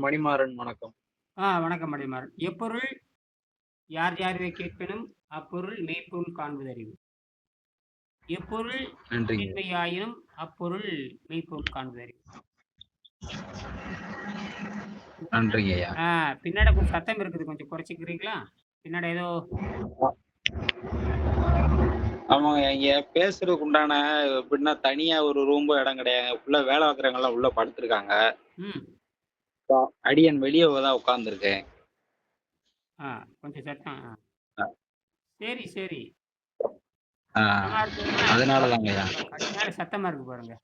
மணிமாறன் வணக்கம். வணக்கம் மணிமாறன். எப்பொருள் யார் யார்வை கேட்பினும் அப்பொருள் மெய்ப்பொருள் காண்பதறிவு. எப்பொருள் நன்றிங்க. இன்மையாயினும் அப்பொருள் மெய்ப்பொருள் காண்பதறிவு. நன்றிங்கய்யா. ஆ பின்னாட கொஞ்சம் சத்தம் இருக்குது. கொஞ்சம் குறைச்சுக்கிறீங்களா? பின்னாட ஏதோ ஆமாங்க. இங்க பேசுறதுக்கு உண்டான எப்படின்னா, தனியா ஒரு ரூம்போ இடம் கிடையாது. ஃபுல்லா வேலை பார்க்குறவங்கலாம் உள்ள படுத்துருக்காங்க. ம். அடியேன் வெளிய தான் உட்கார்ந்துருக்கேன். ஆ கொஞ்சம் சத்தம். அ, சரி, சரி. ஆ சத்தமா இருக்குதுன்னா, அதனால பாருங்க தாங்கய்யா. எவ்வளோ கடுமையான சத்தமா இருக்கு பாருங்க.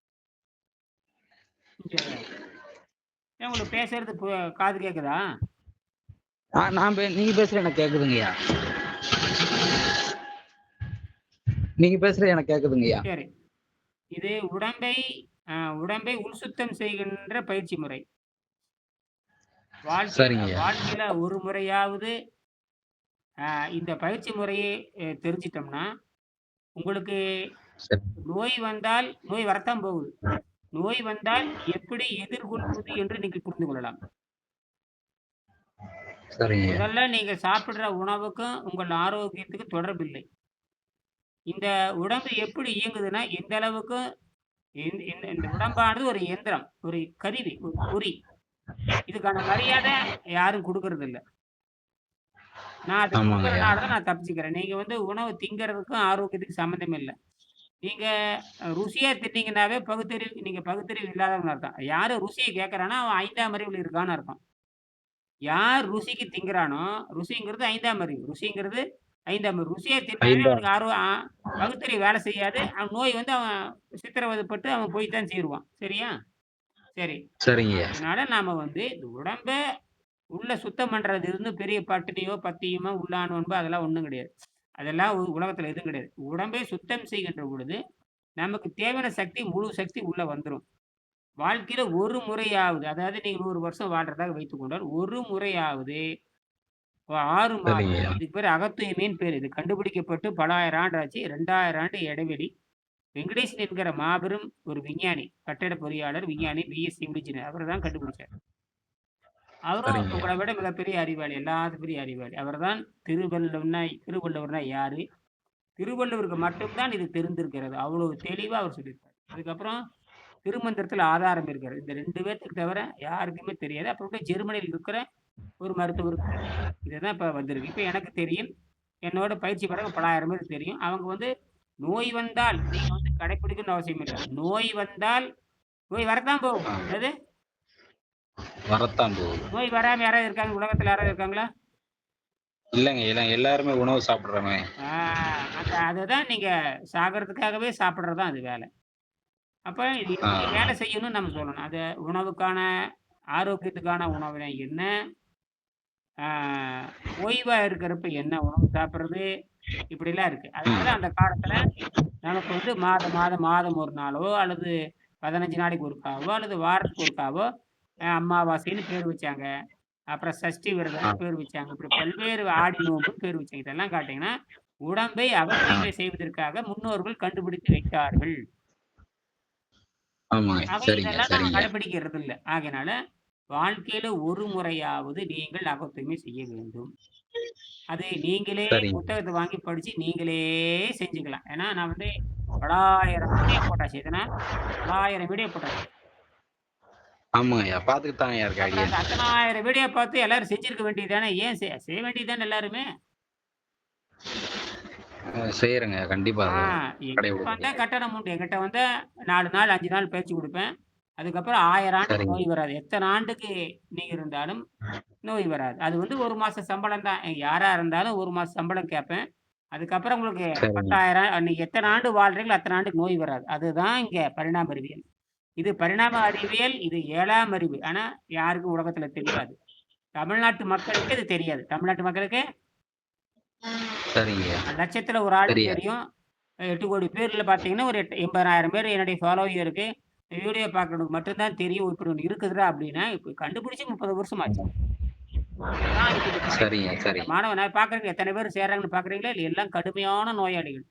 இங்க ஏன் உங்களுக்கு பேசுறது காது கேட்குதா? நீங்க பேசுறது எனக்கு கேட்குதுங்கய்யா. நீங்க பேசுறது எனக்கு கேட்குதுங்கய்யா. சரி. இது உடம்பை உடம்பை உள்சுத்தம் செய்கின்ற பயிற்சி முறை. வாழ்க்கையில சரிங்கய்யா. வாழ்க்கையில ஒரு முறையாவது இந்த பயிற்சி முறையை தெரிஞ்சுட்டோம்னா, உங்களுக்கு சரி. நோய் வந்தால் நோய் வரத்தான் போகுது. நோய் வந்தால் எப்படி எதிர்கொள்வது என்று நீங்கள் புரிந்து கொள்ளலாம். சரிங்கய்யா. முதல்ல நீங்க சாப்பிடுற உணவுக்கும் உங்கள் ஆரோக்கியத்துக்கு தொடர்பில்லை. இந்த உடம்பு எப்படி இயங்குதுன்னா, எந்த அளவுக்கு இந்த இந்த உடம்பானது ஒரு இயந்திரம், ஒரு கருவி, ஒரு பொறி. இதுக்கான மரியாதை யாரும் குடுக்கறதில்ல. நான் அத ஆமாங்கய்யா. குடுக்கறனால தான் நான் தப்பிச்சுக்கிறேன். நீங்க வந்து உணவு திங்கிறதுக்கும் ஆரோக்கியத்துக்கும் சம்மந்தமே இல்ல. நீங்க ருசியா தின்னீங்கன்னாவே நீங்க பகுத்தறிவு இல்லாதவன்னு அர்த்தம். யாரு ருசிய கேட்கறானோ, அவன் 5ஆம் அறிவுல இருக்கான்னு அர்த்தம். யார் ருசிக்கு திங்கிறானோ, ருசிங்கிறது 5ஆம் அறிவு. ருசிங்கிறது 5ஆம் அறிவு. ருசியா தின்னாவே 5 அவனுக்கு பகுத்தறிவு வேலை செய்யாது. அவன் நோய் வந்து அவன் சித்திரவதைப்பட்டு அவன் போய் தான் தீருவான். சரியா? சரி. சரிங்கய்யா. அதனால நாம வந்து இந்த உடம்ப உள்ள சுத்தம் பண்றது இருந்து பெரிய பட்டினியோ, பத்தியமோ, உள்ளான் நோன்பு அதெல்லாம் ஒண்ணும் கிடையாது. அதெல்லாம் உலகத்துல எதுவும் கிடையாது. உடம்பை சுத்தம் செய்கின்ற பொழுது, நமக்கு தேவையான சக்தி, முழு சக்தி உள்ள வந்துரும். வாழ்க்கையில ஒரு முறையாவது, அதாவது நீங்க 100 வருஷம் வாழ்றதாக வைத்துக் கொண்டால், ஒரு முறையாவது 6 மாதம் சரிங்கய்யா. இதுக்கு பேரு அகத்தூய்மைன்னு பேரு. இது கண்டுபிடிக்கப்பட்டு பல ஆயிரம் ஆண்டு ஆச்சு. 2000 ஆண்டு இடைவெளி. வெங்கடேசன் என்கிற மாபெரும் ஒரு விஞ்ஞானி, கட்டட பொறியாளர், விஞ்ஞானி, பிஎஸ்சி முடிச்சினு அவரு தான் கண்டுபிடிச்சார். அவரும் சரிங்கய்யா. உங்கள விட மிகப்பெரிய அறிவாளி. எல்லாத்துக்கும் பெரிய அறிவாளி. அவர்தான் திருவள்ளுவர்னா யாரு? திருவள்ளுவருக்கு மட்டும் தான் இது தெரிந்திருக்கிறது. அவ்வளவு தெளிவா அவர் சொல்லியிருக்காரு. அதுக்கப்புறம் திருமந்திரத்தில ஆதாரம் இருக்கிறது. இந்த 2 பேத்துக்கு தவிர யாருக்குமே தெரியாது. அப்புறம் கூட ஜெர்மனியில் இருக்கிற ஒரு மருத்துவருக்கு தெரியும். இதுதான் இப்ப வந்திருக்கு. இப்ப எனக்கு தெரியும். என்னோட பயிற்சி பெறவங்க பலாயிரம் பேருக்கு தெரியும். அவங்க வந்து நோய் வந்தால் நீங்க வந்து கடைப்பிடிக்கணும்னு அவசியம் இல்ல. நோய் வந்தால் நோய் வரத்தான் போகும். ஆ என்னது? வரத்தான் போகுது. நோய் வராம யாராவது இருக்காங்க? உலகத்துல யாராவது இருக்காங்களா? இல்லங்க. எல்லாருமே உணவு சாப்பிடுறோமே. ஆ அததான் நீங்க சாகறதுக்காகவே சாப்பிடுறது தான் அது வேல. அப்ப இது ஆ எப்படி வேலை செய்யும்னு நம்ம சொல்லணும். அது உணவுக்கான ஆரோக்கியத்துக்கான உணவுனா என்ன? ஆ ஓய்வா இருக்கிறப்ப என்ன உணவு சாப்பிடுறது? இப்படிலாம் இருக்கு. அதனால தான் ம். அந்த காலத்துல நமக்கு வந்து மாதம் 1 நாளோ, அல்லது 15 நாளைக்கு ஒருக்காவோ, அல்லது வாரத்துக்கு ஒருக்காவோ அமாவாசைன்னு பேர் வச்சாங்க. அப்புறம் சஷ்டி ஆ விரதம்ன்னு பேர் வச்சாங்க. இப்படி பல்வேறு ஆடி நோன்புன்னு பேர் வச்சாங்க. இதெல்லாம் காட்டீங்கன்னா, உடம்பை ஆ அகத்தூய்மை செய்வதற்காக முன்னோர்கள் கண்டுபிடித்து வைத்தார்கள். ஆமாங்க. ஆக சரிங்க, இதெல்லாம் நாம சரிங்க. கடைப்பிடிக்கிறது இல்ல. ஆகையினால வாழ்க்கையில ஒரு முறையாவது நீங்கள் அகத்தூய்மை செய்ய வேண்டும். அது நீங்களே சரிங்க. புத்தகத்த வாங்கி படிச்சு நீங்களே செஞ்சுக்கலாம். ஏன்னா நான் வந்து பலாயிரம் வீடியோ போட்டாச்சு. எதனா பலாயிரம் வீடியோ போட்டாச்சு. ஆமாங்கய்யா. பார்த்துட்டு தாங்கய்யா இருக்கேன் அப்புறம் அந்த அடியேன். அத்தனாயிரம் வீடியோ பார்த்து எல்லாரும் செஞ்சிருக்க வேண்டியது தானே! ஏன் செய்ய வேண்டியது தானே எல்லாருமே! செய்றேங்க. கண்டிப்பா ஆ அத என்கிட்ட வந்தா கடைபிடிக்கிறேங்க. கட்டணம் உண்டு. என்கிட்ட வந்தா 4 நாள், 5 நாள் பயிற்சி குடுப்பேன். அதுக்கப்புறம் 1000 ஆண்டுக்கு சரிங்க. நோய் வராது. எத்தன ஆண்டுக்கு நீங்க இருந்தாலும் நோய் வராது. அது வந்து 1 மாச சம்பளம் தான். யாரா இருந்தாலும் 1 மாச சம்பளம் கேட்பேன். அதுக்கப்புறம் உங்களுக்கு சரிங்க. 10,000 நீங்க எத்தன ஆண்டு வாழ்றீங்களோ, அத்தன ஆண்டுக்கு நோய் வராது. அதுதான் இங்க பரிணாம அறிவியல். இது பரிணாம அறிவியல், இது 7ஆம் அறிவு. ஆனா யாருக்கும் உலகத்துல தெரியாது. தமிழ்நாட்டு மக்களுக்கு இது தெரியாது. தமிழ்நாட்டு மக்களுக்கு சரிங்கய்யா. லட்சத்துல ஒரு ஆளுக்கு தெரியாது. தெரியும். 8,00,00,000 பேர்ல பார்த்தீங்கன்னா, ஒரு 80,000 பேர் என்னுடைய ஃபாலோயிங் இருக்கு. வீடியோ பார்க்கறவனுக்கு மட்டும் தான் தெரியும். இப்படி ஒண்ணு இருக்குதுடா அப்படின்னா, இப்ப கண்டுபிடிச்சு 30 வருஷம் ஆச்சு. இதுதான் இருக்குது கதை. சரிங்க, அந்த சரிங்க. மாணவ நான் பார்க்குறேங்க எத்தன பேர் சேர்றாங்கன்னு பார்க்குறீங்களா? இல்ல எல்லாம் கடுமையான நோயாளிகள்.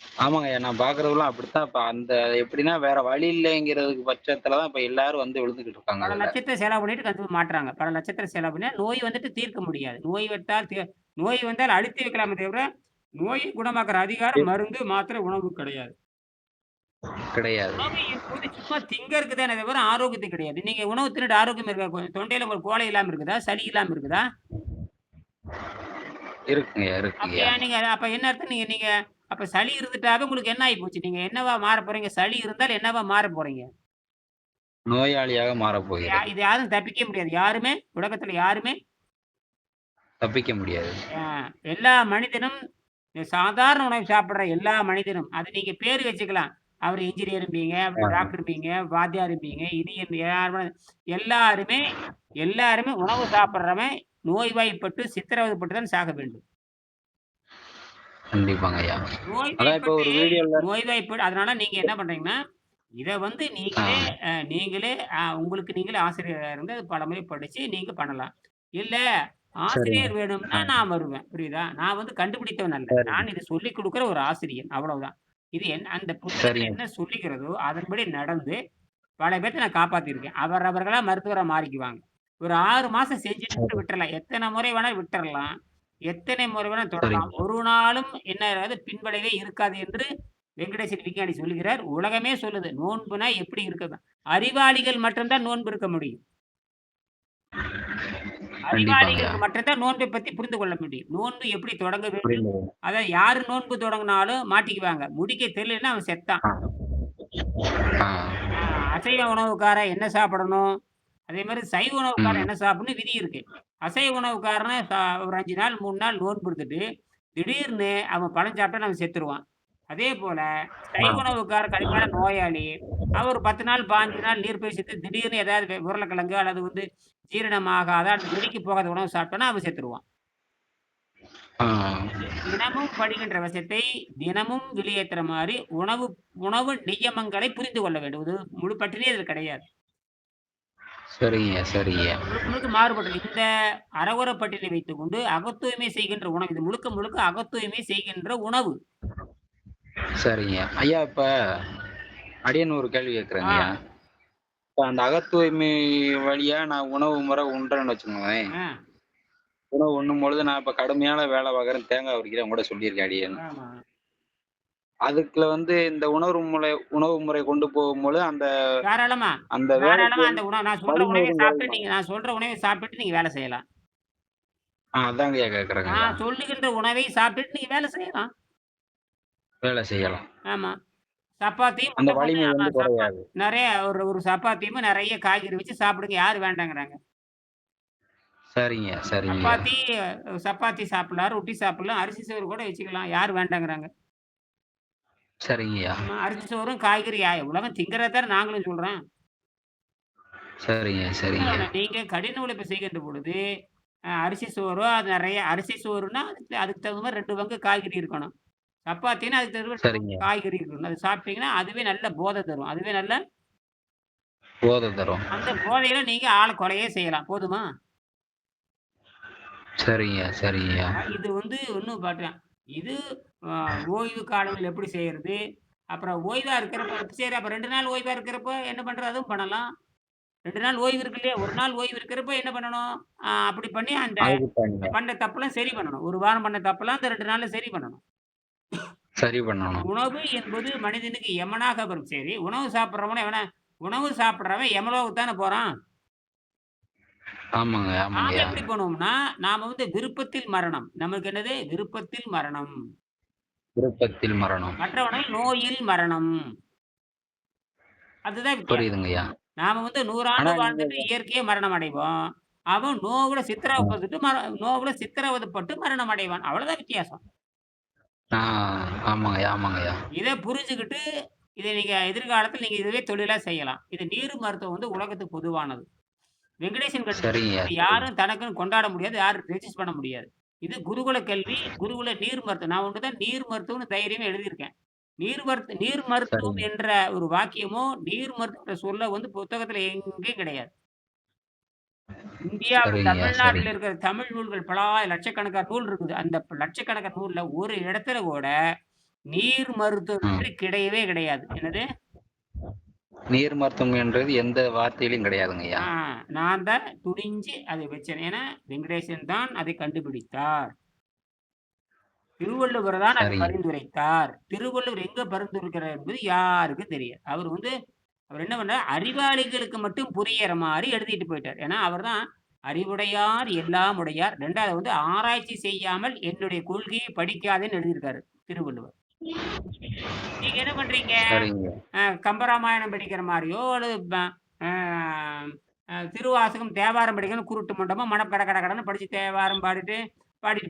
ஆமாங்கய்யா. நான் பார்க்குறதெல்லாம் அப்படித்தான். இப்ப அந்த எப்படின்னா வேற வழி இல்லைங்கிறதுக்கு பட்சத்துல தான் இப்ப எல்லாரும் வந்து விழுந்துகிட்டு இருக்காங்க பல அதுல. லட்சத்த செலவு பண்ணிட்டு கத்துக்க மாட்றாங்க. பல லட்சத்த செலவு பண்ணா நோய் வந்துட்டு தீர்க்க முடியாது. நோய் வந்தால் அழித்து வைக்கலாமே தவிர, நோயை குணமாக்குற அதிகாரம் மருந்து, மாத்திரை, உணவு கிடையாது. கிடையாது. உணவு என்பது சும்மா திங்கறக்கு தானே தவிர ஆரோக்கியத்துக்கு கிடையாது. நீங்க உணவு தின்னுட்டு ஆரோக்கியமா இருக்கா? தொண்டையில உங்களுக்கு கோழை இல்லாம இருக்குதா? சளி இல்லாம இருக்குதா? இருக்குங்கய்யா, இருக்குங்கய்யா. அப்படியா நீங்க அப்ப என்ன அர்த்தம்? நீங்க நீங்க அப்ப சளி இருந்துட்டாவே உங்களுக்கு என்ன ஆயி போச்சு? நீங்க என்னவா மாறப் போறீங்க? சளி இருந்தால் என்னவா மாறப் போறீங்க? நோயாளியாக மாறப் போகிறேன். இது யாரும் தப்பிக்க முடியாது. யாருமே உலகத்துல யாருமே தப்பிக்க முடியாது. அ எல்லா மனிதனும் சாதாரண உணவு சாப்பிடுற எல்லா மனிதனும், அது நீங்க பேரு வச்சுக்கலாம். அவரு இன்ஜினியர்ம்பீங்க, ஆ. டாக்டர்ம்பீங்க, வாத்தியார்ம்பீங்க, இடியன் யார் எல்லாருமே எல்லாருமே உணவு சாப்பிடுறவன் நோய்வாய்ப்பட்டு, சித்திரவதைப்பட்டு தான் சாக வேண்டும். கண்டிப்பாங்கய்யா. அதான் இப்ப நோய்வாய்ப்பட்டு ஒரு வீடியோல அதனால நீங்க என்ன பண்றீங்கன்னா, இத வந்து ஆ. நீங்களே உங்களுக்கு நீங்களே ஆசிரியரா இருந்து பலமுறை படிச்சு நீங்க பண்ணலாம். இல்ல சரிங்க. ஆசிரியர் வேணும்னா ஆ. நான் வருவேன். புரியுதா? நான் வந்து கண்டுபிடித்தவன் அல்ல. சரிங்க. நான் இது சொல்லிக் குடுக்குற ஒரு ஆசிரியன். அவ்வளவுதான். இது அந்த புத்தகத்துல சரிங்க. என்ன சொல்லிக்கிறதோ, அதன்படி நடந்து பல பேத்த நான் காப்பாத்தியிருக்கேன். அவரவர்களா மருத்துவரா மாறிக்குவாங்க. ஒரு 6 மாசம் செஞ்சுட்டு சரி. விட்டுறலாம். எத்தன முறை வேணா விட்டுறலாம். எத்தனை முறை வேணா தொடரலாம். சரிங்க. ஒரு நாளும் என்ன ஆகாது பின்விளைவே இருக்காது என்று வெங்கடேசன் விஞ்ஞானி சொல்லுகிறார். உலகமே சொல்லுது. நோன்புனா எப்படி இருக்குது? அறிவாளிகள் மட்டும் தான் நோன்பு இருக்க முடியும். கண்டிப்பாங்கய்யா. அறிவாளிகளுக்கு மட்டும் தான் நோன்பை பத்தி புரிந்து கொள்ள முடியும். நோன்பு எப்படி தொடங்க வேண்டும்? புரிந்தது. அதான் யாரு நோன்பு தொடங்குனாலும் மாட்டிக்குவாங்க. முடிக்க தெரியலன்னா அவன் செத்தான். ஆ. ஆ. ஆ அசைவ உணவுக்காரன் என்ன சாப்பிடணும்? அதே மாரி சைவ உணவுக்காரன் ம். என்ன சாப்பிடணும்னு விதி இருக்கு. அசைவ உணவுக்காரன் ஒரு 5 நாள், 3 நாள் நோன்பு இருந்துட்டு, திடீர்னு அவன் பழம் சாப்பிட்டான்னு அவன் செத்துருவான். அதேபோல ஆ. சைவ உணவுக்காரர் கடுமையான நோயாளி. அவர் ஒரு 10 நாள், 15 நாள் நீர்ப்பை செத்து திடீர்னு ஏதாவது உருளைக்கிழங்கு அல்லது வந்து ஜீரணமாகாத அல்லது செரிக்க போகாத உணவு சாப்பிட்டான்னா அவன் செத்துருவான். ஆ. தினமும் படிக்கின்ற விஷயத்தை தினமும் வெளியேத்துற மாரி உணவு உணவு நியமங்களை புரிந்து கொள்ள வேண்டும். இது முழு பட்டியலே இதுல கிடையாது. சரிங்க, சரிங்க. முழுக்க முழுக்க மாறுபட்டது. இந்த அரகுர பட்டியலை வைத்துக்கொண்டு அகத்தூய்மை செய்கின்ற உணவு. இது முழுக்க முழுக்க அகத்தூய்மை செய்கின்ற உணவு. சரிங்க. ஐயா இப்ப அடியேன் ஒரு கேள்வி ஆ, கேட்கிறேங்கய்யா. இப்ப அந்த அகத்தூய்மை வழியா நான் உணவு முறை உண்றேன்னு வச்சுக்கோங்களேன். ஆ, உணவு உண்ணும்பொழுது நான் இப்ப கடுமையான வேலை பார்க்குறேன், தேங்காய் உரிக்கிறேன் கூட சொல்லியிருக்கேன் அடியேன். ஆமா. அதுக்குள்ள வந்து இந்த உணவு முறை கொண்டு போகும்பொழுது அந்த தாராளமா, அந்த வேலைக்கு தாராளமா அந்த வந்து உணவு வலிமையும் குறையுமா? நான் சொல்ற உணவை சாப்பிட்டுட்டு நீங்க வேலை செய்யலாம். அதாங்கய்யா கேட்கிறேங்க ஐயா. நான் சொல்லுகின்ற உணவை சாப்பிட்டுட்டு நீங்க வேலை செய்யலாம். வேலை செய்யலாம். ஆமா. சப்பாத்தியும், அந்த முட்டை போட்டு வலிமை ஆமா வந்து குறையாது. நெறைய ஒரு ஒரு சப்பாத்தியும் நெறைய காய்கறி வச்சு சாப்பிடுங்க. யாரு வேண்டாங்கிறாங்க? சரிங்க, சரிங்கய்யா. சப்பாத்தி சப்பாத்தி சாப்பிடலாம், ரொட்டி சாப்பிடலாம், அரிசி சோறு கூட வச்சுக்கலாம். யாரு வேண்டாங்கிறாங்க? சரிங்கய்யா. ஆமா. அரிசி சோறும், காய்கறி உலகம் திங்கிறத தானே நாங்களும் சொல்றோம். சரிங்க, என்ன சரிங்க. வேணும்? நீங்க கடின உழைப்பு செய்கின்ற பொழுது, அரிசி சோறோ அது நெறைய அரிசி சோறுன்னா, அதுக்கு அதுக்கு தகுந்த மாரி 2 பங்கு காய்கறி இருக்கணும். சப்பாத்தின்னா அதுக்கு தகுந்த மாரி 2 பங்கு சரிங்க. காய்கறி இருக்கணும். அது சாப்பிட்டீங்கன்னா, அதுவே நல்ல போதை தரும். அதுவே நல்ல போத தரும். அந்த போதையில நீங்க ஆள கொலையே செய்யலாம். போதுமா? சரிங்க, சரிங்கய்யா. இது வந்து இன்னும் பாத்தேன். இது அ ஓய்வு காலங்கள் எப்படி செய்யறது? அப்புறம் ஓய்வா இருக்கிறப்ப சரி அப்ப 2 நாள் ஓய்வா இருக்கிறப்ப என்ன பண்றது? அதுவும் பண்ணலாம். 2 நாள் ஓய்வு இருக்கு இல்லையா? 1 நாள் ஓய்வு இருக்கிறப்ப என்ன பண்ணணும்? அப்படி பண்ணி அந்த அதுக்கு தனியா. பண்ண தப்பெல்லாம் சரி பண்ணணும். 1 வாரம் பண்ண தப்பெல்லாம் அந்த 2 நாள்ல சரி பண்ணணும். சரி பண்ணணும். உணவு என்பது மனிதனுக்கு எமனாக வரும். சரி, உணவு சாப்பிடுறவன் எமலோகத்துக்கு தானே போறான். ஆமாங்க, நாம ஆமாங்கய்யா. எப்படி பண்ணுவோம்னா, நாம வந்து விருப்பத்தில் மரணம். நமக்கு என்னது? விருப்பத்தில் மரணம். விருப்பத்தில் மரணம். மற்றவர்கள் நோயில் மரணம். அதுதான் வித்தியாசம். புரியுதுங்கய்யா. நாம வந்து 100 ஆண்டு ஆனா நீங்க வாழ்ந்துட்டு இயற்கையா மரணம் அடைவோம். அவன் நோவுல சித்திரவதைப்பட்டு மரணம் அடைவான். அவ்வளவுதான் வித்தியாசம். ஆ ஆமாங்கய்யா, ஆமாங்கய்யா. இத புரிஞ்சுகிட்டு, இத நீங்க எதிர்காலத்துல நீங்க இதுவே தொழிலா செய்யலாம். இது நீர் மருத்துவம் வந்து உலகத்துக்கு பொதுவானது. வெங்கடேசன் சரிங்கய்யா, கண்டுபிடிச்சது சரிங்க. யாரும் தனக்குன்னு கொண்டாட முடியாது. யாரும் ரெஜிஸ்டர் பண்ண முடியாது. இது குருகுல கல்வி, குருகுல நீர் மருத்துவம். நான் ஒண்ணு தான் நீர் மருத்துவம்னு தைரியமா எழுதியிருக்கேன். நீர் மருத்துவம் சரிங்க. என்ற ஒரு வாக்கியமோ, நீர் மருத்துவம்ன்ற சொல்ல வந்து புத்தகத்துல எங்கேயும் கிடையாது. இந்தியாவுல சரிங்கய்யா, தமிழ்நாட்டுல சரிங்க. இருக்கிற தமிழ் நூல்கள் பல லட்சக்கணக்கான நூல் இருக்குது. அந்த லட்சக்கணக்கான நூல்ல ஒரு இடத்துல கூட நீர் மருத்துவம் ம். என்று கிடையவே கிடையாது. என்னது? நீர் மருத்துவம் என்றது எந்த வார்த்தையிலும் கிடையாதுங்கய்யா. ஆ நான் தான் துணிஞ்சு அதை வச்சேன். ஏன்னா, வெங்கடேசன் தான் அதை கண்டுபிடித்தார். திருவள்ளுவர் தான் அதை சரிங்க. பரிந்துரைத்தார். திருவள்ளுவர் எங்க பரிந்துரைக்கிறார் என்பது யாருக்கும் தெரியாது. அவர் என்ன பண்ணார், அறிவாளிகளுக்கு மட்டும் புரியிற மாரி எழுதிட்டு போயிட்டார். ஏன்னா, அவர் தான் அறிவுடையார் எல்லாம் உடையார். 2வது வந்து ஆராய்ச்சி செய்யாமல் என்னுடைய கொள்கையை படிக்காதேன்னு எழுதியிருக்காரு திருவள்ளுவர். நீங்க என்ன பண்றீங்க? சரிங்க. கம்பராமாயணம் படிக்கிற மாரியோ, அல்லது அ திருவாசகம், தேவாரம் படிக்கணும்னு குருட்டு மண்டமா கட கட கடன்னு படிச்சு தேவாரம் பாடிட்டு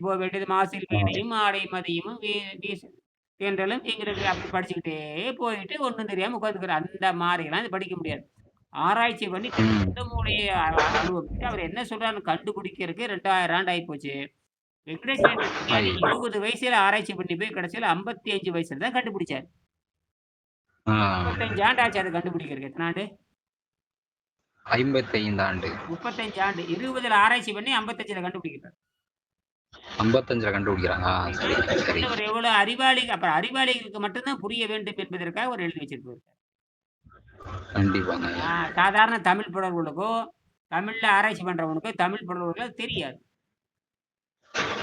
போ வேண்டியது. மாசில் ம். வீணையும், ஆடை மதியமும் வீசு தென்றலும் எங்கிறது அப்படி படிச்சுக்கிட்டே போயிட்டு ஒண்ணும் தெரியாம உட்காந்துருக்காரு. அந்த மாரிலாம் இது படிக்க முடியாது. ஆராய்ச்சி பண்ணி ம். சொந்த மூளைய அனுபவிச்சு அவர் என்ன சொல்றாருன்னு கண்டுபிடிக்கிறதுக்கு 2000 ஆண்டு ஆயிப்போச்சு. வெங்கடேஷ் என்ற விஞ்ஞானி ஐயோ! 20 வயசுல ஆராய்ச்சி பண்ணி போய் கடைசியில 55 வயசுல தான் கண்டுபிடிச்சாரு. ஆ. 35 ஆண்டு ஆச்சு அத கண்டுபிடிக்கிறதுக்கு. எத்தன ஆண்டு? 55 ஆண்டு. 35 ஆண்டு. 20ல ஆராய்ச்சி பண்ணி 55ல கண்டுபிடிக்கிறார். 55ல கண்டுபிடிக்கிறாங்க. ஆ அப்படின்னா சரிங்க, சரிங்க. திருவள்ளுவர் எவ்வளோ அறிவாளி அப்புறம் அறிவாளிகளுக்கு மட்டும் தான் புரிய வேண்டும் என்பதற்காக அவர் எழுதி வச்சிருப்பாரு. கண்டிப்பாங்க ஆ ஐயா. சாதாரண தமிழ் புலவர்களுக்கோ, தமிழ்ல ஆராய்ச்சி பண்றவனுக்கோ தமிழ் புலவர்களுக்கோ தெரியாது.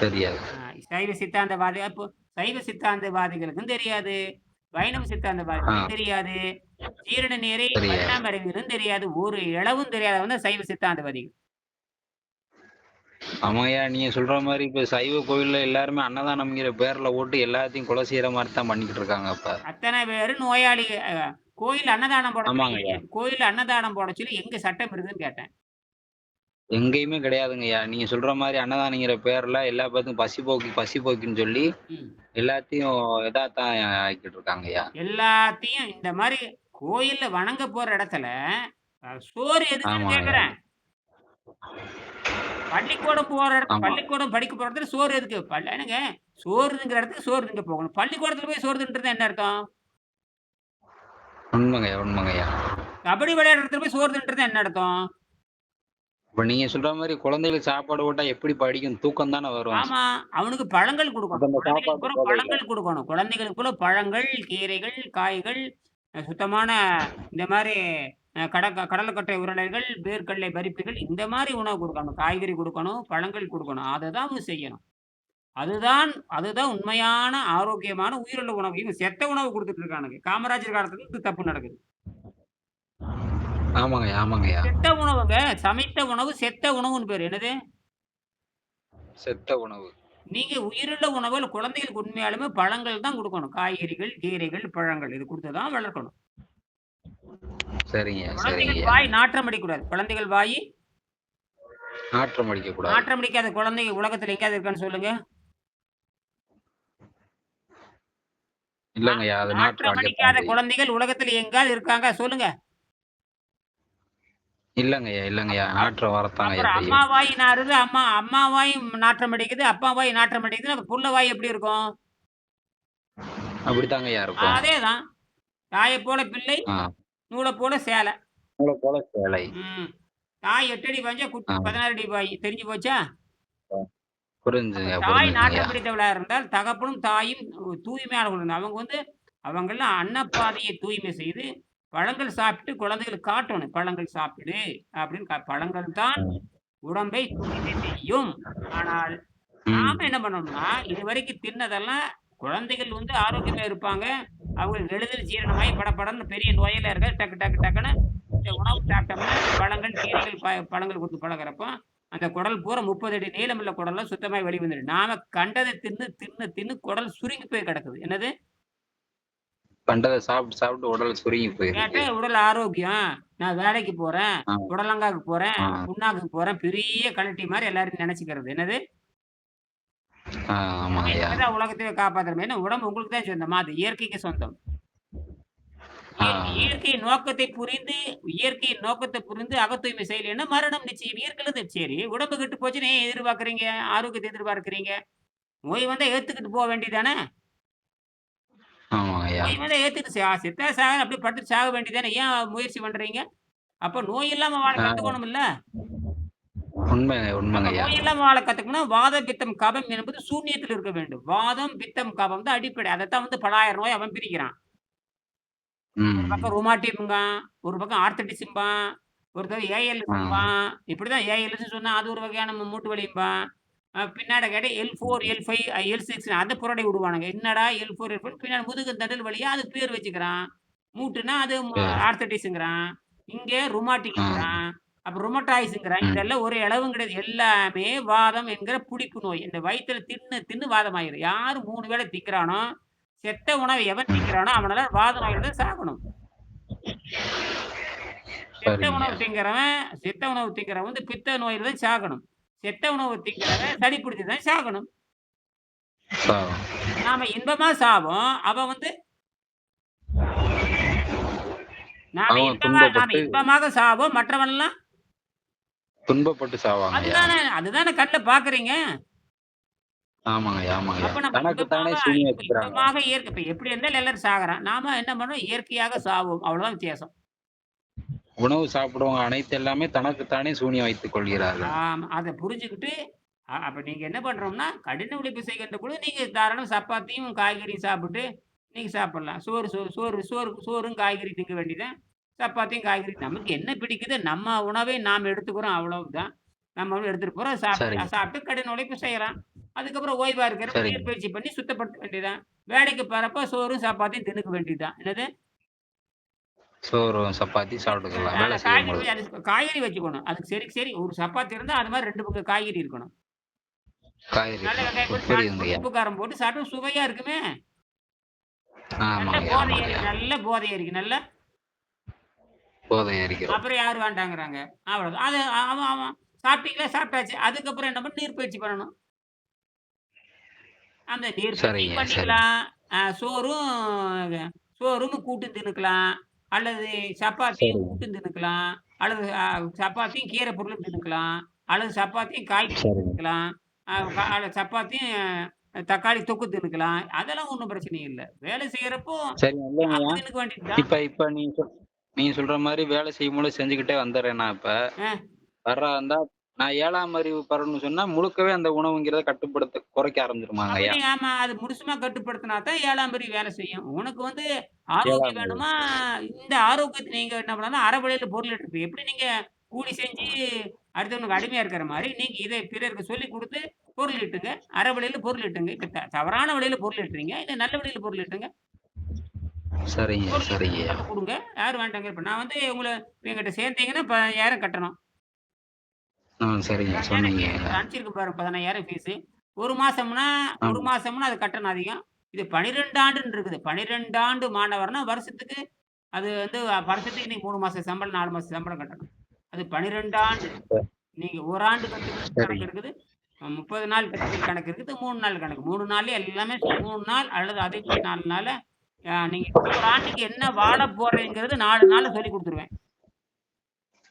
தெரியாது. ஆ சைவ சித்தாந்தவாதி அப்போ சைவ சித்தாந்தவாதிகளுக்கும் தெரியாது. வைணவ ஆ சித்தாந்தவாதிகளுக்கும் தெரியாது. ஜீரண நேரை தெரியாது. பரிணாம அறிவியலும் தெரியாது. ஒரு இளவும் தெரியாதவன் தான் சைவ சித்தாந்தவாதிகள். ஆமாய்யா, நீங்க சொல்ற மாரி இப்ப சைவ கோவில்ல எல்லாருமே அன்னதானம்ங்கிற பேர்ல போட்டு எல்லாத்தையும் கொலை செய்ற மாரி தான் பண்ணிக்கிட்டு இருக்காங்க அப்ப. அத்தன பேரும் நோயாளி கோயில்ல அன்னதானம் போட சொல்லி ஆமாங்கய்யா. கோயில்ல அன்னதானம் போட சொல்லி எங்க சட்டம் இருக்குதுன்னு கேட்டேன். எங்கேயுமே கிடையாதுங்கய்யா. நீங்க சொல்ற மாரி அன்னதானங்கிற பேர்ல எல்லா பேத்துக்கும் பசி போக்கின்னு சொல்லி ம். எல்லாத்தையும் எதாத்தான் ஆக்கிட்டு இருக்காங்கய்யா. எல்லாத்தையும் இந்த மாரி கோயில்ல வணங்க போற இடத்துல, சோறு எதுக்குன்னு ஆமாங்கய்யா. கேட்கிறேன். ஆமா. பள்ளிக்கூடம் படிக்க போற இடத்துல சோறு எதுக்கு? என்னங்க சோறு திங்கிற இடத்துக்கு சோறு திங்க போகணும். பள்ளிக்கூடத்துல போய் சோறு தின்றது என்ன அர்த்தம்? உண்மைங்கய்யா, உண்மைங்கய்யா. கபடி விளையாடுற இடத்துல போய் சோறு தின்றது என்ன அர்த்தம்? இப்ப நீங்க சொல்ற மாரி குழந்தைகளுக்கு சாப்பாடு போட்டா எப்படி படிக்கும்? தூக்கம் தானே வரும். ஆமா. அவனுக்கு பழங்கள் அப்ப குடுக்கணும். அந்த குழந்தைகளுக்கு சாப்பாட்டு பூரா போதையில. பழங்கள் குடுக்கணும். குழந்தைகளுக்கு பூரா பழங்கள், கீரைகள், காய்கள், சுத்தமான இந்த மாரி கடலக்கொட்டை உருளைகள், வேர்க்கடலை பருப்புகள் இந்த மாரி உணவு குடுக்கணும். காய்கறி குடுக்கணும், பழங்கள் குடுக்கணும். அததான் அவங்க செய்யணும். அதுதான் அதுதான் உண்மையான ஆரோக்கியமான உயிருள்ள உணவு. இவங்க செத்த உணவு குடுத்துட்டு இருக்கானுங்க. காமராஜர் காலத்துல இது தப்பு நடக்குது. ஆமாங்கய்யா, ஆமாங்கய்யா. செத்த உணவுங்க. சமைத்த உணவு செத்த உணவுன்னு பேரு. என்னது? செத்த உணவு. நீங்க உயிருள்ள உணவுல குழந்தைகளுக்கு உண்மையாலுமே பழங்கள் தான் குடுக்கணும். காய்கறிகள், கீரைகள், பழங்கள் இது குடுத்து தான் வளர்க்கணும். சரிங்க, குழந்தைகள் சரிங்கய்யா. வாய் நாற்றம் அடிக்கக்கூடாது. குழந்தைகள் வாயி நாற்றம் அடிக்கக்கூடாது. நாற்றம் அடிக்காத குழந்தைங்க உலகத்துல எங்கேயாவது இருக்கான்னு சொல்லுங்க? நா இல்லங்கய்யா, அது நாற்றம் நாற்றம் அடிக்கத்தான் அடிக்காத செய்யும். குழந்தைகள் உலகத்துல எங்காவது இருக்காங்க? சொல்லுங்க. இல்லங்கய்யா, இல்லங்கய்யா. அப் நாற்றம் வரத்தாங்கய்யா அப்புறம் அம்மா செய்யும். வாய் நாறுது, அம்மா வாய் நாற்றம் அடிக்குது, அப்பா வாய் நாற்றம் அடிக்குதுன்னா, அப்ப புள்ள வாய் எப்படி இருக்கும்? அப்படித்தாங்கய்யா இருக்கும். அதேதான். தாயைப் போல பிள்ளை, ஆ. நூலைப் போல சேலை. நூலைப் போல சேலை. ம். தாய் 8 அடி பாய்ஞ்சா, குட்டி ஆ. 16 அடி பாயும். தெரிஞ்சு போச்சா? அப்ப புரிஞ்சுதுங்க, தாய் புரிஞ்சுதுங்கய்யா. நாற்றம் பிடித்தவளா இருந்தால், தகப்பனும் தாயும் தூய்மையானவர்கள். அவங்க வந்து அவங்கலாம் அன்னப்பாதையை தூய்மை செய்து, பழங்கள் சாப்பிட்டு குழந்தைகளுக்கு காட்டணும். பழங்கள் சாப்பிடு அப்படின்னு பழங்கள் தான் ம். உடம்பை தூய்மை செய்யும். ஆனால் நாம ம். என்ன பண்ணோம்னா, இதுவரைக்கும் தின்னதெல்லாம் குழந்தைகள் வந்து ஆரோக்கியமா இருப்பாங்க. அவங்களுக்கு எளிதில் ஜீரணமாகி படபடன்னு பெரிய நோயெல்லாம் இருக்காது. டக்கு டக்கு டக்குன்னு இந்த உணவு சாப்பிட்டோம்னா, பழங்கள், கீரைகள், பழங்கள் குடுத்து பழகுறப்போ, அந்த குடல் பூரா 30 அடி நீளமுள்ள குடல்லாம் சுத்தமாய் வெளி வந்துரும். நாம கண்டத தின்னு, தின்னு, தின்னு குடல் சுருங்கி போய் கிடக்குது. என்னது? கண்டத சாப்பிட்டு, சாப்பிட்டு உடல் சுருங்கி போயிருது. கேட்டா உடல் ஆரோக்கியம். நான் வேலைக்கு போறேன், ஆ. புடலங்காக்கு போறேன், ஆ. புண்ணாக்குக்கு போறேன். பெரிய கழட்டி மாரி எல்லாரும் நெனச்சுக்கிறது. என்னது? ஆ. ஆமாங்கய்யா. நீங்க தான் உலகத்தையே காப்பாத்துற ஏன்னா உடம்பு உங்களுக்கு தான் சொந்தமா? அது இயற்கைக்கு சொந்தம். ஆ. இயற்கையின் நோக்கத்தை புரிந்து இயற்கையின் நோக்கத்த புரிந்து அகத்தூய்மை செய்யலைன்னா மரணம் நிச்சயம். இயற்கையில சரி உடம்பு கெட்டு போச்சுன்னு ஏன் எதிர்பார்க்குறீங்க? ஆரோக்கியத்த எதிர்பார்க்கிறீங்க? நோய் வந்தா ஏத்துக்கிட்டு போ வேண்டியதானே? ஆமாங்கய்யா. நோய் வந்தா ஏத்துக்கிட்டு செத்தா சாக அப்படியே படுத்துட்டு சாக வேண்டியதானே? ஏன் முயற்சி பண்றீங்க? அப்ப நோய் இல்லாம வாழ ஆ. கத்துக்கணும்ல? உண்மைங்க அப்ப ஐயா. நோயில்லாம வாழ கத்துக்கணும்னா, வாதம், பித்தம், கபம் என்பது சூனியத்தில் இருக்க வேண்டும். வாதம், பித்தம், கபம் தான் அடிப்படை. அதத்தான் வந்து பலாயிரம் நோய் அவன் பிரிக்கிறான். ஒரு பக்கம் ம். ருமாட்டியம்பான், ஒரு பக்கம் ஆர்த்தடிக்ஸ்ம்பான், ஒருத்தர் ஆ. ஏஎல்எஸ்ம்பான். இப்படிதான் ஏஎல்எஸ்ன்னு சொன்னா அது ஒரு வகையான மூட்டு வலிம்பான். பின்னாட கேட்டா L4, L5, L6 அத புரட்டி விடுவானுங்க. என்னடா L4, L5 பின்னாடி முதுகு தண்டல் வலியா அதுக்கு பேர் வச்சுக்கிறான். மூட்டுனா அது சரி. ஆர்த்தடிக்ஸ்ங்கிறான். இங்க ஆ. ருமாட்டிக்ங்கிறான். அப்ப ருமட்டாய்ஸ்ங்கிறான். ம். இதெல்லாம் ஒரு இளவும் கிடையாது. எல்லாமே வாதம் என்கிற புடிப்பு நோய். இந்த வயித்துல தின்னு தின்னு வாதமாயிரும். யாரு 3 வேளை திங்கிறானோ, செத்த உணவ எவன் ம். திங்கிறானோ அவனெல்லாம் வாத நோயில தான் சாகணும். செத்த உணவு சரிங்கய்யா. திங்கிறவன் செத்த உணவு திங்கிறவன் வந்து பித்த நோயில தான் சாகணும். செத்த உணவு திங்கிறவன் சளி பிடிச்சு தான் சாகணும். சா நாம இன்பமா சாவோம். அவன் வந்து அவங்க நாம துன்பப்பட்டு இன்பமாக சாவோம். மற்றவன்லாம் துன்பப்பட்டு சாவாங்கய்யா. அதுதானே கண்ல பார்க்குறீங்க. ஆமாங்கய்யா, ஆமாங்கய்யா. அப்ப நம்ம தனக்கு தானே சூனியம் வச்சுக்கிறாங்க. இன்பமாக இப்ப எப்படி இருந்தாலும் எல்லாரும் சாகுறான். நாம என்ன பண்றோம்? இயற்கையாக சாவோம். அவ்வளவுதான் வித்தியாசம். உணவு சாப்பிடுவங்க அனைத்து எல்லாமே தனக்கு தானே சூனியம் வைத்துக் கொள்கிறார்கள். ஆமா. அத புரிஞ்சுகிட்டு, அப்ப நீங்க என்ன பண்றோம்னா, கடின உழைப்பு செய்கின்ற பொழுது நீங்க தாராளமா சப்பாத்தியும், காய்கறியும் சாப்பிட்டு நீங்க சாப்பிடலாம். சோறு சோ சோறு சோறு சோறும் காய்கறி திங்க வேண்டியதுதான். சப்பாத்தியும், காய்கறி நமக்கு என்ன பிடிக்குதோ நம்ம உணவை நாம் எடுத்துக்கிறோம் அவ்வளவுதான். நம்ம எடுத்துட்டு போறோம். சரிங்க, சாப்பிட்டு கடின உழைப்பு செய்யலாம். அதுக்கப்புறம் ஓய்வா இருக்கிறப்ப சரிங்க. நீர்ப்பயிற்சி பண்ணி சுத்தப்படுத்த வேண்டியதுதான். வேலைக்கு போறப்ப சோறும், சப்பாத்தியும் தின்னுக்க வேண்டியதுதான். என்னது? சோறும், சப்பாத்தி சாப்பிட்டுக்கலாம். வேலை காய்கறி செய்யும்பொழுது. அது காய்கறி வச்சுக்கணும். அதுக்கு சரி, சரி ஒரு சப்பாத்தி இருந்தா அது மாரி 2 பக்கம் காய்கறி இருக்கணும். காய்கறி நல்ல வெங்காயம் போட்டு, தாளிச்சு போட்டு, புரியுதுங்கய்யா. உப்பு, காரம் போட்டு சாப்பிட்டா சுவையா இருக்குமே! நல்ல ஆமாங்கய்யா, போதை ஏறி ஆமாங்கய்யா. நல்ல போதை ஏறிக்கும். நல்ல போதை ஏறிக்கிறோம். அப்புறம் யாரு வேண்டாங்கிறாங்க. அவ்வளவுதான். அது அவன் அவன் சாப்பிட்டீங்களா? சாப்பிட்டாச்சு. அதுக்கப்புறம் என்ன பண்ணணும்? நீர்ப்பயிற்சி பண்ணணும். அந்த நீர்ப்பயிற்சியும் சரிங்க, சரிங்க. பண்ணிக்கலாம். சோறும் சோறும் கூட்டும் தின்னுக்கலாம். அல்லது சப்பாத்தியும் சரிங்க, கூட்டும் தின்னுக்கலாம். அல்லது சப்பாத்தியும் கீரை பொருளும் தின்னுக்கலாம். அல்லது சப்பாத்தியும் காய் பொரியல் சரிங்க. தின்னுக்கலாம். அ க அல்ல சப்பாத்தியும் தக்காளி தொக்கு தின்னுக்கலாம். அதெல்லாம் ஒண்ணும் பிரச்சனை இல்ல. வேலை செய்யறப்போ சரிங்க. இல்லைங்கய்யா. அப்ப தின்னுக்க வேண்டியது தான். இப்ப இப்ப நீங்க சொல்ற மாரி வேலை செய்யும்போது செஞ்சுக்கிட்டே வந்துர்றேன் நான் இப்ப. அ வர்றதா இருந்தா, நான் 7ஆம் அறிவு பெறணும்னு சொன்னா, முழுக்கவே அந்த உணவுங்கிறத குறைக்க அப்ப ஆரம்பிச்சுருமாங்கய்யா? நீங்க ஆமா அது முழுசுமா கட்டுப்படுத்தினா தான் 7ஆம் படி வேலை செய்யும். உனக்கு வந்து ஆரோக்கியம் 7ஆம் அறிவு. வேணுமா, இந்த ஆரோக்கியத்த நீங்க என்ன பண்ணலாம்னா, அரை விலையில பொருள் எடுத்து எப்படி நீங்க கூலி செஞ்சு அடுத்தவனுக்கு அடிமையா இருக்கிற மாரி, நீங்க இதை பிறருக்கு சொல்லிக் குடுத்து பொருள் ஈட்டுங்க. அரை விலையில பொருள் ஈட்டுங்க. இப்ப தவறான விலையில பொருள் ஈட்டுறீங்க. இல்ல நல்ல விலையில பொருள் ஈட்டுங்க. சரிங்க, பொருள் ஈட்டுங்க. சரிங்கய்யா. அப்ப குடுங்க. யாரும் வேண்டாங்க. இப்ப நான் வந்து என்கிட்ட சேர்ந்தீங்கன்னா 15,000 கட்டணும். சரிங்க. 15,000 ஃபீஸ் சொன்னீங்கய்யா. இப்ப அனுப்பிச்சிருக்கு பாருங்க 15,000 ஃபீஸு. 1 மாசம்னா 1 ஆமா. மாசம்னா அது கட்டணம் அதிகம். இது 12 ஆண்டுன்னு இருக்குது. 12 ஆண்டு மாணவர்னா வருஷத்துக்கு அது வந்து வருஷத்துக்கு நீங்க 3 மாச சம்பளம், 4 மாச சம்பளம் கட்டணும். அது 12 ஆண்டு. ச நீங்க 1 ஆண்டு கத்துக்கிறதுக்கு கணக்கு சரிங்க. இருக்குது. 30 நாள் கத்துக்கிறதுக்கு கணக்கு இருக்குது. 3 நாள் கணக்கு. 3 நாள்லயே எல்லாமே 3 நாள் அல்லது அதிகபட்சம் 4 நாள்ல நீங்க ஒரு ஆண்டுக்கு என்ன வாட போறீங்கிறது 4 நாள்ல சொல்லிக் குடுத்துருவேன்.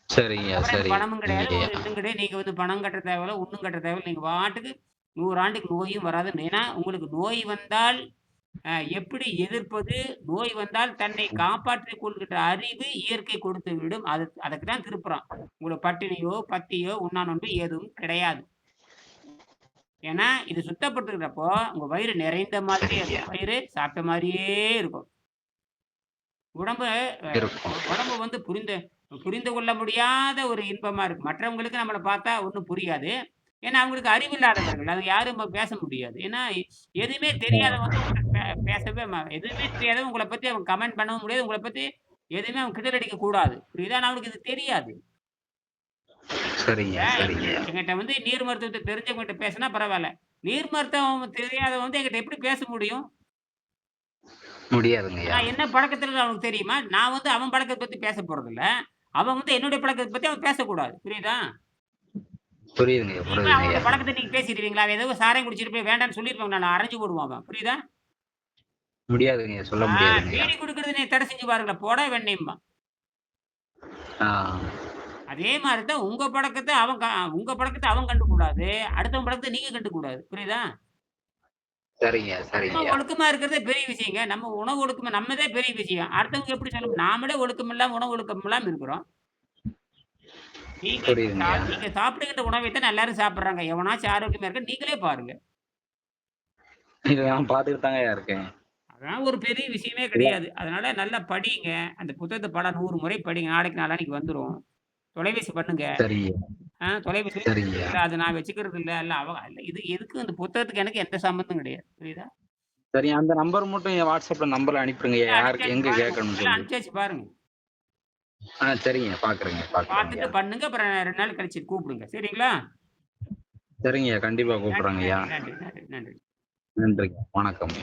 சரிங்கய்யா, அதுக்கப்புறம் எனக்கு பணமும் கிடையாது. சரிங்கய்யா. இதுவும் கிடையாது. நீங்க வந்து பணம் கட்ட தேவையில்ல, ஒண்ணும் கட்ட தேவையில்ல. நீங்க பாட்டுக்கு 100 ஆண்டுக்கு நோயும் வராது. ஏன்னா, உங்களுக்கு நோய் வந்தால் எப்படி எதிர்ப்பது? நோய் வந்தால் தன்னை காப்பாற்றிக் கொள்கின்ற அறிவு இயற்கை கொடுத்து விடும். அதுக்கு தான் திருப்புறான். உங்களுக்கு பட்டினியோ, பத்தியோ, உண்ணா நோன்பு எதுவும் கிடையாது. ஏன்னா, இது சுத்தப்படுத்துகிறப்போ உங்க வயிறு நிறைந்த மாதிரியே சரிங்கய்யா. இருக்கும். வயிறு சாப்பிட்ட மாரியே இருக்கும். உடம்பு அ இருக்கும். உடம்பு வந்து புரிந்து கொள்ள முடியாத ஒரு இன்பமா இருக்கு. மற்றவங்களுக்கு நம்மள பார்த்தா ஒண்ணும் புரியாது. ஏன்னா, அவங்களுக்கு அறிவில்லாதவர்கள். அது யாரும் பேச முடியாது. ஏன்னா, எதுவுமே தெரியாதவன் வந்து உங்கள்ட்ட பேசவே எதுவுமே தெரியாதவன் உங்கள பத்தி அவன் கமெண்ட் பண்ணவும் முடியாது. உங்கள பத்தி எதுவுமே அவன் கிண்டல் அடிக்கக் கூடாது. புரியுதா? ஆனா அவனுக்கு இது தெரியாது. சரிங்க, இப்ப சரிங்கய்யா. என்கிட்ட வந்து நீர் மருத்துவத்த தெரிஞ்சவங்ககிட்ட பேசினா பரவால்ல. நீர் மருத்துவம் தெரியாதவன் வந்து என்கிட்ட எப்படி பேச முடியும்? முடியாதுங்கய்யா. நான் என்ன பழக்கத்துல அவனுக்கு தெரியுமா? நான் வந்து அவன் பழக்கத்த பத்தி பேச போறதில்ல. அவன் வந்து என்னுடைய பழக்கத்த பத்தி அவன் பேசக்கூடாது. புரியுதா? புரியுதுங்கய்யா, நீ போய் புரியுதுங்கய்யா. அவனுடைய பழக்கத்த நீங்க பேசிருவீங்களா? அவன் ஏதோ சாராயம் குடிச்சிட்டு போய் வேண்டான்னு சொல்லிருப்பான் நானு அரைஞ்சு போடுவான் அவன். புரியுதா? முடியாதுங்கய்யா. சொல்ல முடியாதுங்கய்யா. பீடி குடுக்கறத நீ தடை செஞ்சு பாருங்களேன். போடா வெண்ணெம்பான். ஆ. அதே மாரி தான் உங்க பழக்கத்த அவன் கண்டுக்கூடாது. அடுத்தவன் பழக்கத்த நீங்க கண்டுக்கூடாது. புரியுதா? சரிங்க, நம்ம சரிங்கய்யா. ஒழுக்கமா இருக்கிறதே பெரிய விஷயங்க. நம்ம உணவு ஒழுக்கமா நம்மதே பெரிய விஷயம். அடுத்தவங்க எப்படி சொல்ல நாமளே ஒழுக்கம் இல்லாம, உணவு ஒழுக்கம் இல்லாம இருக்கிறோம். புரியுதுங்கய்யா. நீங்க சாப்பிடுகின்ற உணவை தான் எல்லாரும் சாப்பிடுறாங்க. எவனாச்சும் ஆரோக்கியமா இருக்க நீங்களே பாருங்க. இத நான் பார்த்துட்டு தாங்கய்யா இருக்கேன். அதெல்லாம் ஒரு பெரிய விஷயமே இல்ல கிடையாது. அதனால நல்லா படிங்க. அந்த புத்தகத்த பாடம் 100 முறை படிங்க. நாளைக்கு நாளான்னைக்கு வந்துரும். தொலைபேசி பண்ணுங்க. சரிங்கய்யா, தொலைபேசி சரிங்கய்யா. இல்ல அது நான் வச்சுக்கிறது இல்ல. இல்ல இல்ல இது எதுக்கும் இந்த புத்தகத்துக்கு எனக்கு எந்த சம்மந்தம் கிடையாது. புரியுதா? சரி அந்த நம்பர் மட்டும் என் WhatsAppல நம்பர்ல அனுப்பிருங்கய்யா. யாருக்கு அனுப்பிச்சாச்சு எங்க பாருங்க. கேட்கணும்னு எல்லாம் சொல்லி. அனுப்பிச்சாச்சு பாருங்க. சரிங்க. பார்த்துட்டு பார்க்குறேங்கய்யா. பண்ணுங்க. அப்புறம் 2 நாள் கழிச்சு கூப்பிடுங்க. சரிங்களா? சரிங்கய்யா. கண்டிப்பா நன்றி, கூப்பிடுறேங்கய்யா. நன்றி, நன்றி, நன்றி, நன்றி. நன்றிங்க. வணக்கம்.